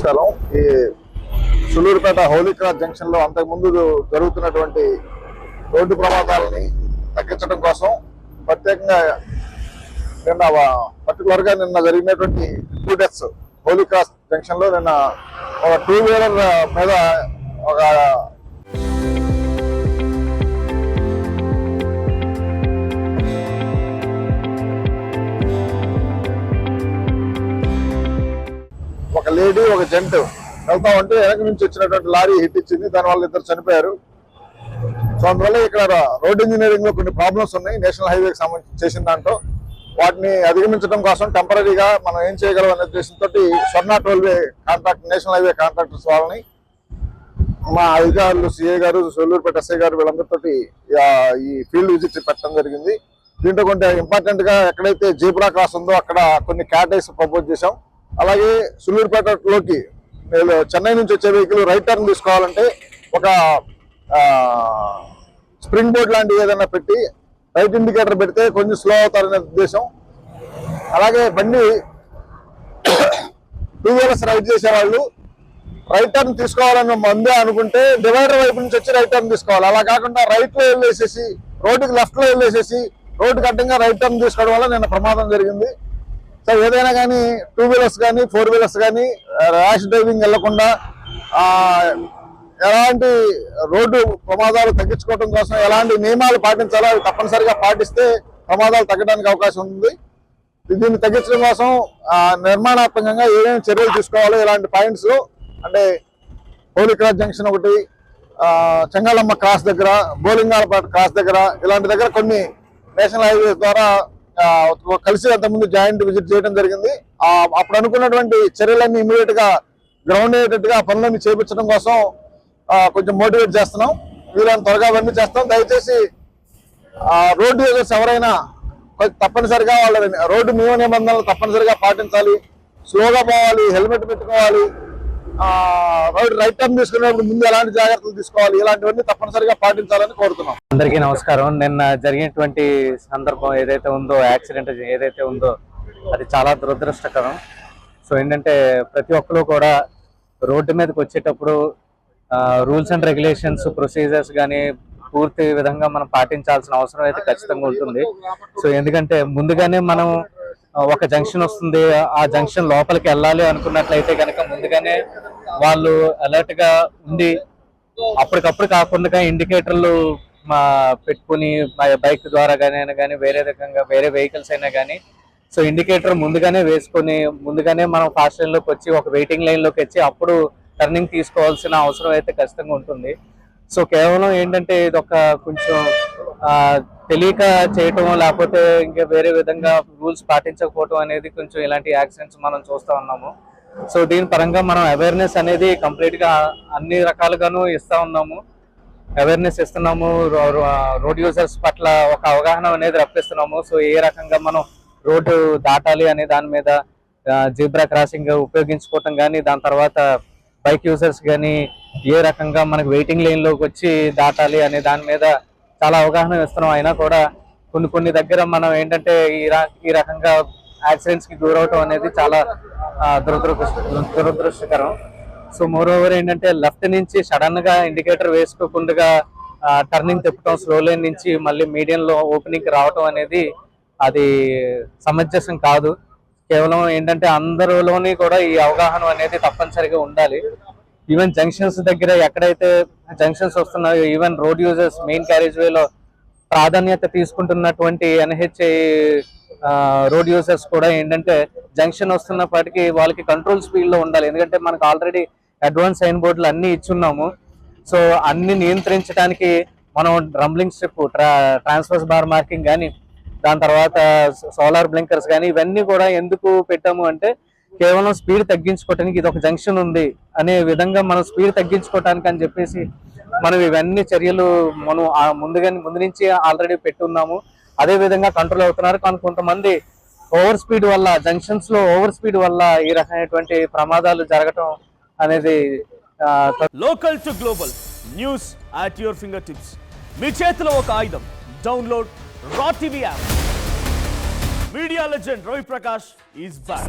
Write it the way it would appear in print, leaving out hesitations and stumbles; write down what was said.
నమస్కారం. ఈ Sullurpeta Holi cross junction లో అంతకుముందు జరుగుతున్నటువంటి రోడ్డు ప్రమాదాలని తగ్గించడం కోసం ప్రత్యేకంగా నిన్న జరిగినటువంటి 2 డెత్స్ హోలీ క్రాస్ జంక్షన్ లో నిన్న ఒక 2 వీలర్ మీద ఒక లేడీ ఒక జెంట్ వెళ్తా ఉంటే వెనక నుంచి వచ్చినటువంటి లారీ హిట్ ఇచ్చింది. దానివల్ల 2 చనిపోయారు. సో అందువల్ల ఇక్కడ రోడ్ ఇంజనీరింగ్ లో కొన్ని ప్రాబ్లమ్స్ ఉన్నాయి. నేషనల్ హైవేకి సంబంధించి చేసిన దాంట్లో వాటిని అధిగమించడం కోసం టెంపరీగా మనం ఏం చేయగలం అనే ఉద్దేశంతో స్వర్ణ tollway contract national highway contractors వాళ్ళని మా అధికారులు సిఐ గారు సొల్లూరుపేట ఎస్ఐ గారు వీళ్ళందరితో ఈ ఫీల్డ్ విజిట్ పెట్టడం జరిగింది. దీంట్లో కొంచెం ఇంపార్టెంట్ గా ఎక్కడైతే జీబ్రా క్రాస్ ఉందో అక్కడ కొన్ని క్యాటైస్ ప్రపోజ్ చేశాం. అలాగే సులూరుపేటలోకి చెన్నై నుంచి వచ్చే వెహికల్ రైట్ టర్న్ తీసుకోవాలంటే ఒక స్ప్రింగ్ బోర్డ్ లాంటివి ఏదైనా పెట్టి రైట్ ఇండికేటర్ పెడితే కొంచెం స్లో అవుతారనే ఉద్దేశం. అలాగే బండి 2 వీలర్స్ రైడ్ చేసేవాళ్ళు రైట్ టర్న్ తీసుకోవాలని ముందే అనుకుంటే డివైడర్ వైపు నుంచి వచ్చి రైట్ టర్న్ తీసుకోవాలి. అలా కాకుండా రైట్ లో వెళ్ళేసేసి రోడ్డుకి లెఫ్ట్ లో వెళ్ళేసేసి రోడ్డుకి అడ్డంగా రైట్ టర్న్ తీసుకోవడం వల్ల నిన్న ప్రమాదం జరిగింది. సో ఏదైనా కానీ 2 వీలర్స్ కానీ 4 వీలర్స్ కానీ ర్యాష్ డ్రైవింగ్ వెళ్లకుండా ఎలాంటి రోడ్డు ప్రమాదాలు తగ్గించుకోవడం కోసం ఎలాంటి నియమాలు పాటించాలో అవి తప్పనిసరిగా పాటిస్తే ప్రమాదాలు తగ్గడానికి అవకాశం ఉంది. దీన్ని తగ్గించడం కోసం నిర్మాణాత్మకంగా ఏమేమి చర్యలు తీసుకోవాలో ఇలాంటి పాయింట్స్ అంటే హోలీ క్రాస్ జంక్షన్ ఒకటి, చెంగాళమ్మ క్రాస్ దగ్గర, బోలింగాలపేట క్రాస్ దగ్గర ఇలాంటి దగ్గర కొన్ని నేషనల్ హైవేస్ ద్వారా కలిసి అంతకుముందు జాయింట్ విజిట్ చేయడం జరిగింది. అప్పుడు అనుకున్నటువంటి చర్యలన్నీ ఇమీడియట్ గా గ్రౌండ్ అయ్యేటట్టుగా పనులన్నీ చేపించడం కోసం కొంచెం మోటివేట్ చేస్తున్నాం. వీళ్ళని త్వరగా అవన్నీ చేస్తాం. దయచేసి రోడ్డు యూజర్స్ ఎవరైనా తప్పనిసరిగా వాళ్ళ రోడ్డు నియమ నిబంధనలు తప్పనిసరిగా పాటించాలి, స్లోగా పోవాలి, హెల్మెట్ పెట్టుకోవాలి, రోడ్డు రైట్ టర్న్ తీసుకునేప్పుడు ముందు ఎలాంటి జాగ్రత్తలు తీసుకోవాలి, ఇలాంటివన్నీ తప్పనిసరిగా పాటించాలని కోరుతున్నాం. అందరికీ నమస్కారం. నిన్న జరిగినటువంటి సందర్భం ఏదైతే ఉందో, యాక్సిడెంట్ ఏదైతే ఉందో అది చాలా దురదృష్టకరం. సో ఏంటంటే ప్రతి ఒక్కరు కూడా రోడ్డు మీదకి వచ్చేటప్పుడు రూల్స్ అండ్ రెగ్యులేషన్స్, ప్రొసీజర్స్ కానీ పూర్తి విధంగా మనం పాటించాల్సిన అవసరం అయితే ఖచ్చితంగా ఉంటుంది. సో ఎందుకంటే ముందుగానే మనం ఒక జంక్షన్ వస్తుంది, ఆ జంక్షన్ లోపలికి వెళ్ళాలి అనుకున్నట్లయితే కనుక ముందుగానే వాళ్ళు అలర్ట్ గా ఉండి అప్పటికప్పుడు కాకుండా ఇండికేటర్లు పెట్టుకుని బైక్ ద్వారా కానీ వేరే రకంగా వేరే వెహికల్స్ అయినా కానీ సో ఇండికేటర్ ముందుగానే వేసుకొని ముందుగానే మనం ఫాస్ట్ లైన్ లోకి వచ్చి ఒక వెయిటింగ్ లైన్ లోకి వచ్చి అప్పుడు టర్నింగ్ తీసుకోవాల్సిన అవసరం అయితే ఖచ్చితంగా ఉంటుంది. సో కేవలం ఏంటంటే ఇది ఒక కొంచెం తెలియక చేయటం లేకపోతే ఇంకా వేరే విధంగా రూల్స్ పాటించకపోవటం అనేది కొంచెం ఇలాంటి యాక్సిడెంట్స్ మనం చూస్తూ ఉన్నాము. సో దీని పరంగా మనం అవేర్నెస్ అనేది కంప్లీట్ గా అన్ని రకాలుగాను ఇస్తా ఉన్నాము, అవేర్నెస్ ఇస్తున్నాము, రోడ్ యూజర్స్ పట్ల ఒక అవగాహన అనేది రప్పిస్తున్నాము. సో ఏ రకంగా మనం రోడ్డు దాటాలి అనే దాని మీద జీబ్రా క్రాసింగ్ ఉపయోగించుకోవటం కానీ, దాని తర్వాత బైక్ యూజర్స్ కానీ ఏ రకంగా మనకు వెయిటింగ్ లైన్ లోకి వచ్చి దాటాలి అనే దాని మీద చాలా అవగాహన ఇస్తున్నాం. అయినా కూడా కొన్ని దగ్గర మనం ఏంటంటే ఈ రకంగా యాక్సిడెంట్స్ కి గురవటం అనేది చాలా దురదృష్టకరం. సో మోర్ ఓవర్ ఏంటంటే లెఫ్ట్ నుంచి సడన్ గా ఇండికేటర్ వేసుకోకుండా టర్నింగ్ తిప్పటం, స్లో లైన్ నుంచి మళ్ళీ మీడియం లో ఓపెనింగ్ రావటం అనేది అది సమంజసం కాదు. కేవలం ఏంటంటే అందరిలోని కూడా ఈ అవగాహన అనేది తప్పనిసరిగా ఉండాలి. ఈవెన్ జంక్షన్స్ దగ్గర ఎక్కడైతే జంక్షన్స్ వస్తున్నాయో, even road users main carriage వేలో ప్రాధాన్యత తీసుకుంటున్నటువంటి ఎన్హెచ్ఐ రోడ్ యూజర్స్ కూడా ఏంటంటే జంక్షన్ వస్తున్నప్పటికీ వాళ్ళకి కంట్రోల్ స్పీడ్ లో ఉండాలి. ఎందుకంటే మనకు ఆల్రెడీ అడ్వాన్స్ సైన్ బోర్డులు అన్ని ఇచ్చున్నాము. సో అన్ని నియంత్రించడానికి మనం rumbling strip, transfers bar marking కానీ, దాని తర్వాత సోలార్ బ్లింకర్స్ కానీ ఇవన్నీ కూడా ఎందుకు పెట్టాము అంటే కేవలం స్పీడ్ తగ్గించుకోవటానికి, ఇది ఒక జంక్షన్ ఉంది అనే విధంగా మనం స్పీడ్ తగ్గించుకోవటానికి అని చెప్పేసి మనం ఇవన్నీ చర్యలు మనం ముందు నుంచి ఆల్రెడీ పెట్టున్నాము. అదే విధంగా కంట్రోల్ అవుతున్నారు. కానీ కొంతమంది ఓవర్ స్పీడ్ వల్ల, జంక్షన్స్ లో ఓవర్ స్పీడ్ వల్ల ఈ రకమైనటువంటి ప్రమాదాలు జరగటం అనేది local to global news at your finger tips. మీ చేతిలో ఒక ఆయుధం. Download Raw TV app. Media legend Ravi Prakash is back.